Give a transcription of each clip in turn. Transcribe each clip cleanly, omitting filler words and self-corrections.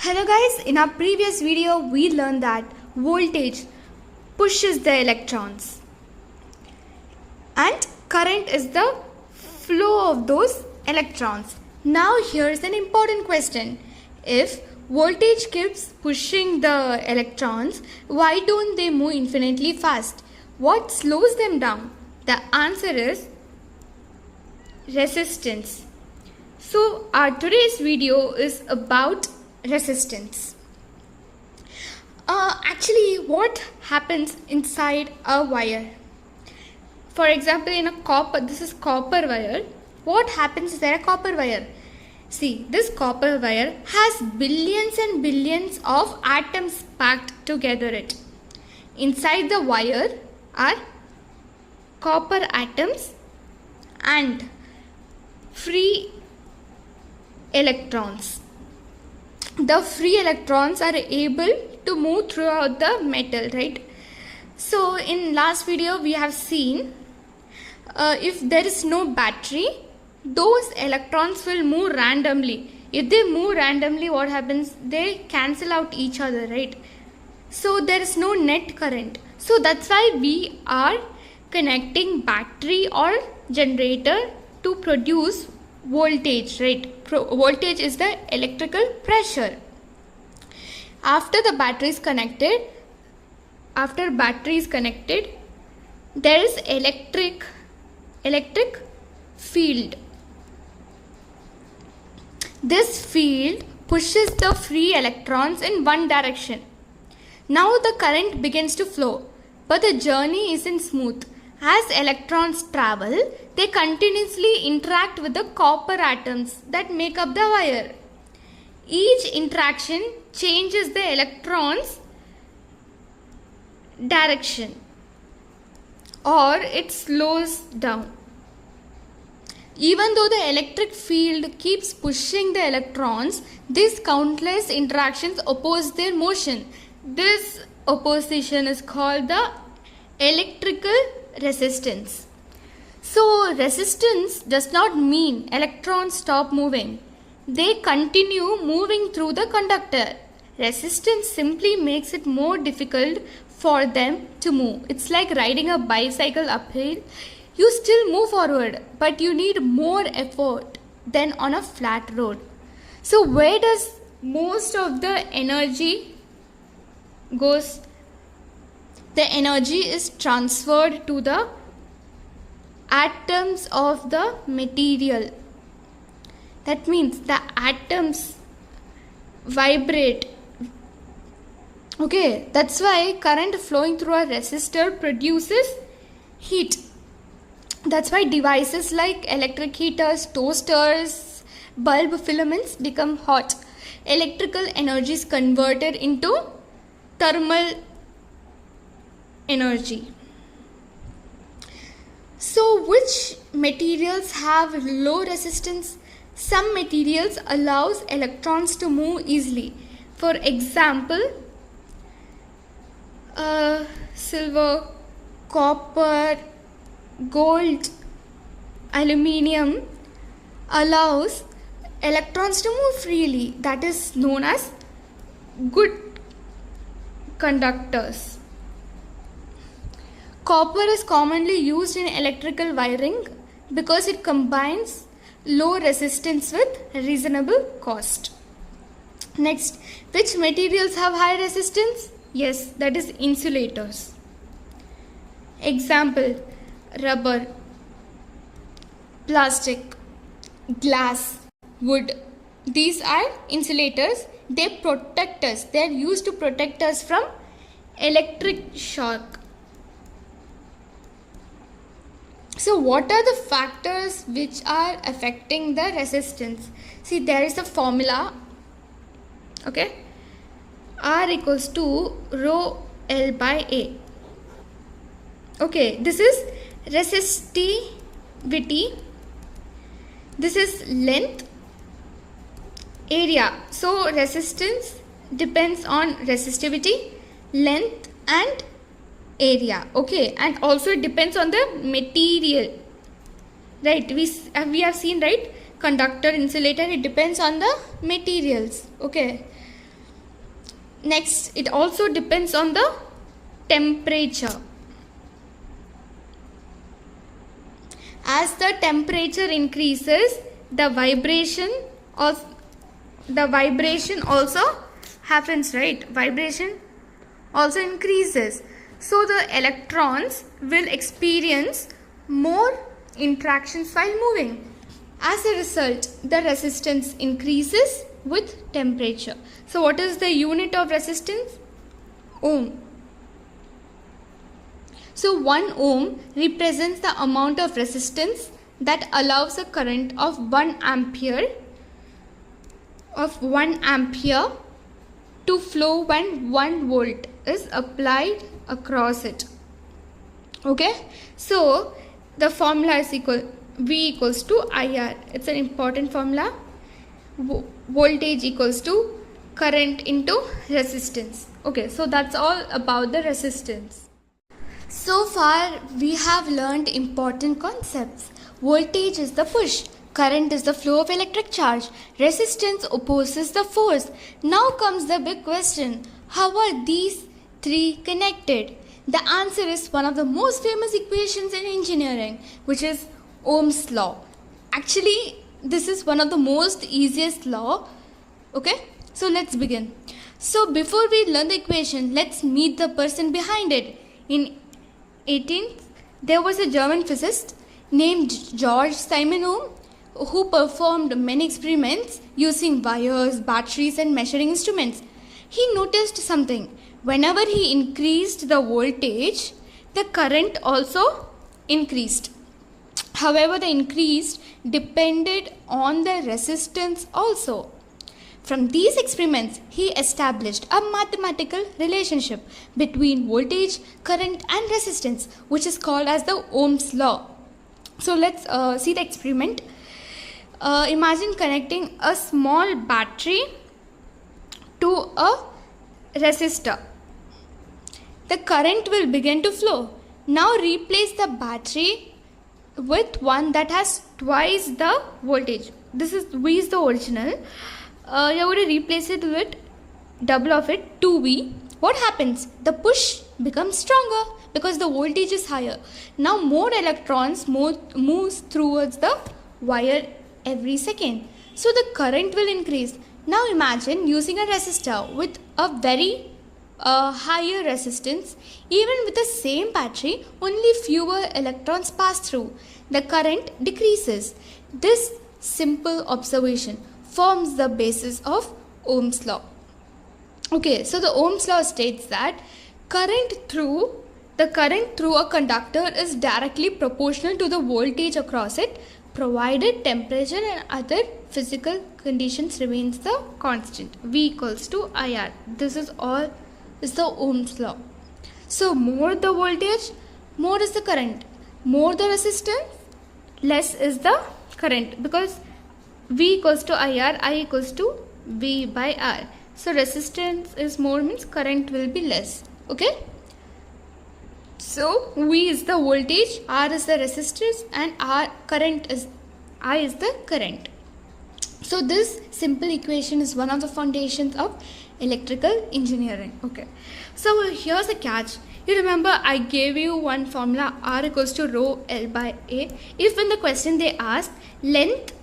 Hello guys, in our previous video we learned that voltage pushes the electrons and current is the flow of those electrons. Now here's an important question. If voltage keeps pushing the electrons, why don't they move infinitely fast? What slows them down? The answer is resistance. So our today's video is about resistance. Actually, what happens inside a wire? For example, in a copper, this is copper wire. What happens is there a copper wire? See, this copper wire has billions and billions of atoms packed together it. Inside the wire are copper atoms and free electrons. The free electrons are able to move throughout the metal, right? So in last video we have seen if there is no battery, those electrons will move randomly. If they move randomly, what happens? They cancel out each other, right? So there is no net current. So that's why we are connecting battery or generator to produce voltage, right? Voltage is the electrical pressure. After battery is connected, there is electric field. This field pushes the free electrons in one direction. Now the current begins to flow, but the journey isn't smooth. As electrons travel, they continuously interact with the copper atoms that make up the wire. Each interaction changes the electrons' direction or it slows down. Even though the electric field keeps pushing the electrons, these countless interactions oppose their motion. This opposition is called the electrical resistance. So resistance does not mean electrons stop moving. They continue moving through the conductor. Resistance simply makes it more difficult for them to move. It's like riding a bicycle uphill. You still move forward, but you need more effort than on a flat road. So where does most of the energy goes? The energy is transferred to the atoms of the material. That means the atoms vibrate. Okay, that's why current flowing through a resistor produces heat. That's why devices like electric heaters, toasters, bulb filaments become hot. Electrical energy is converted into thermal energy. So which materials have low resistance? Some materials allows electrons to move easily. For example, silver, copper, gold, aluminium allows electrons to move freely. That is known as good conductors. Copper is commonly used in electrical wiring because it combines low resistance with reasonable cost. Next, which materials have high resistance? Yes, that is insulators. Example, rubber, plastic, glass, wood. These are insulators. They protect us. They are used to protect us from electric shock. So what are the factors which are affecting the resistance? See, there is a formula. Okay. R equals to rho L by A. Okay, this is resistivity. This is length, area. So resistance depends on resistivity, length and area. Okay, and also it depends on the material, right? We have seen, right? Conductor, insulator, it depends on the materials. Okay, Next, it also depends on the temperature. As the temperature increases, the vibration also happens, right? Vibration also increases. So the electrons will experience more interactions while moving. As a result, the resistance increases with temperature. So what is the unit of resistance? Ohm. So 1 ohm represents the amount of resistance that allows a current of 1 ampere to flow when 1 volt is applied across it. Okay, so the formula is V equals to IR. It's an important formula. Voltage equals to current into resistance. Okay, so that's all about the resistance. So far we have learned important concepts. Voltage is the push, current is the flow of electric charge, resistance opposes the force. Now comes the big question, how are these three connected? The answer is one of the most famous equations in engineering, which is Ohm's law. Actually, this is one of the most easiest law. Okay, so let's begin. So before we learn the equation, let's meet the person behind it. In 18th, there was a German physicist named George Simon Ohm who performed many experiments using wires, batteries and measuring instruments. He noticed something. Whenever he increased the voltage, the current also increased. However, the increase depended on the resistance also. From these experiments, he established a mathematical relationship between voltage, current and resistance, which is called as the Ohm's law. So let's see the experiment. Imagine connecting a small battery to a resistor. The current will begin to flow. Now replace the battery with one that has twice the voltage. This is V is the original. You're going to replace it with double of it, 2V. What happens? The push becomes stronger because the voltage is higher. Now more electrons moves towards the wire every second. So the current will increase. Now imagine using a resistor with a very higher resistance. Even with the same battery, only fewer electrons pass through. The current decreases. This simple observation forms the basis of Ohm's law. Okay, so the Ohm's law states that the current through a conductor is directly proportional to the voltage across it, provided temperature and other physical conditions remains the constant. V equals to IR. This is all is the Ohm's law. So more the voltage, more is the current. More the resistance, less is the current, because V equals to IR, I equals to V by R. So resistance is more means current will be less. Okay. So V is the voltage, R is the resistance and I is the current. So this simple equation is one of the foundations of electrical engineering. Okay. So here's the catch. You remember I gave you one formula, R equals to rho L by A. If in the question they ask length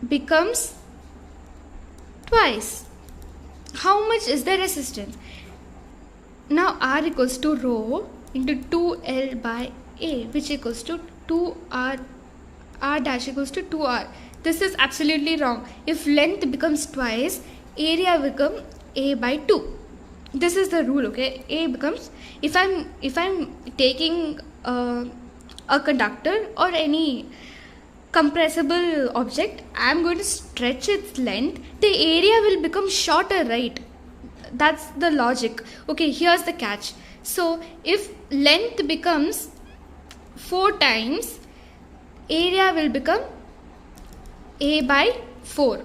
becomes twice, how much is the resistance? Now R equals to rho into 2L by A, which equals to 2R, R dash equals to 2R. This is absolutely wrong. If length becomes twice, area become A by 2. This is the rule, okay? A becomes, if I'm taking a conductor or any compressible object, I am going to stretch its length, the area will become shorter, right? That's the logic. Okay, here's the catch. So if length becomes 4 times, area will become A by 4.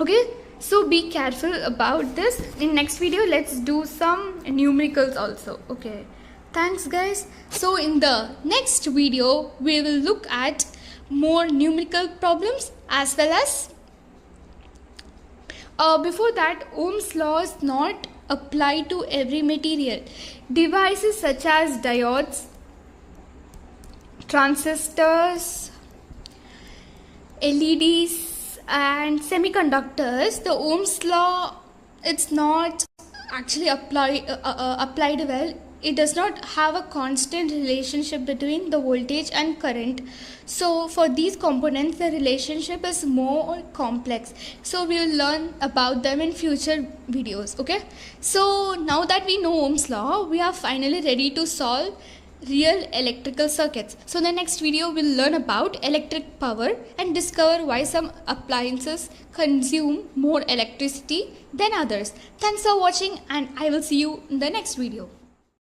Okay, so be careful about this. In next video, let's do some numericals also. Okay, thanks guys. So in the next video, we will look at more numerical problems as well as Before that, Ohm's law is not applied to every material. Devices such as diodes, transistors, LEDs and semiconductors, the Ohm's law, it's not actually applied well. It does not have a constant relationship between the voltage and current. So for these components, the relationship is more complex. So we will learn about them in future videos. Okay. So now that we know Ohm's law, we are finally ready to solve real electrical circuits. So in the next video we'll learn about electric power and discover why some appliances consume more electricity than others. Thanks for watching, and I will see you in the next video.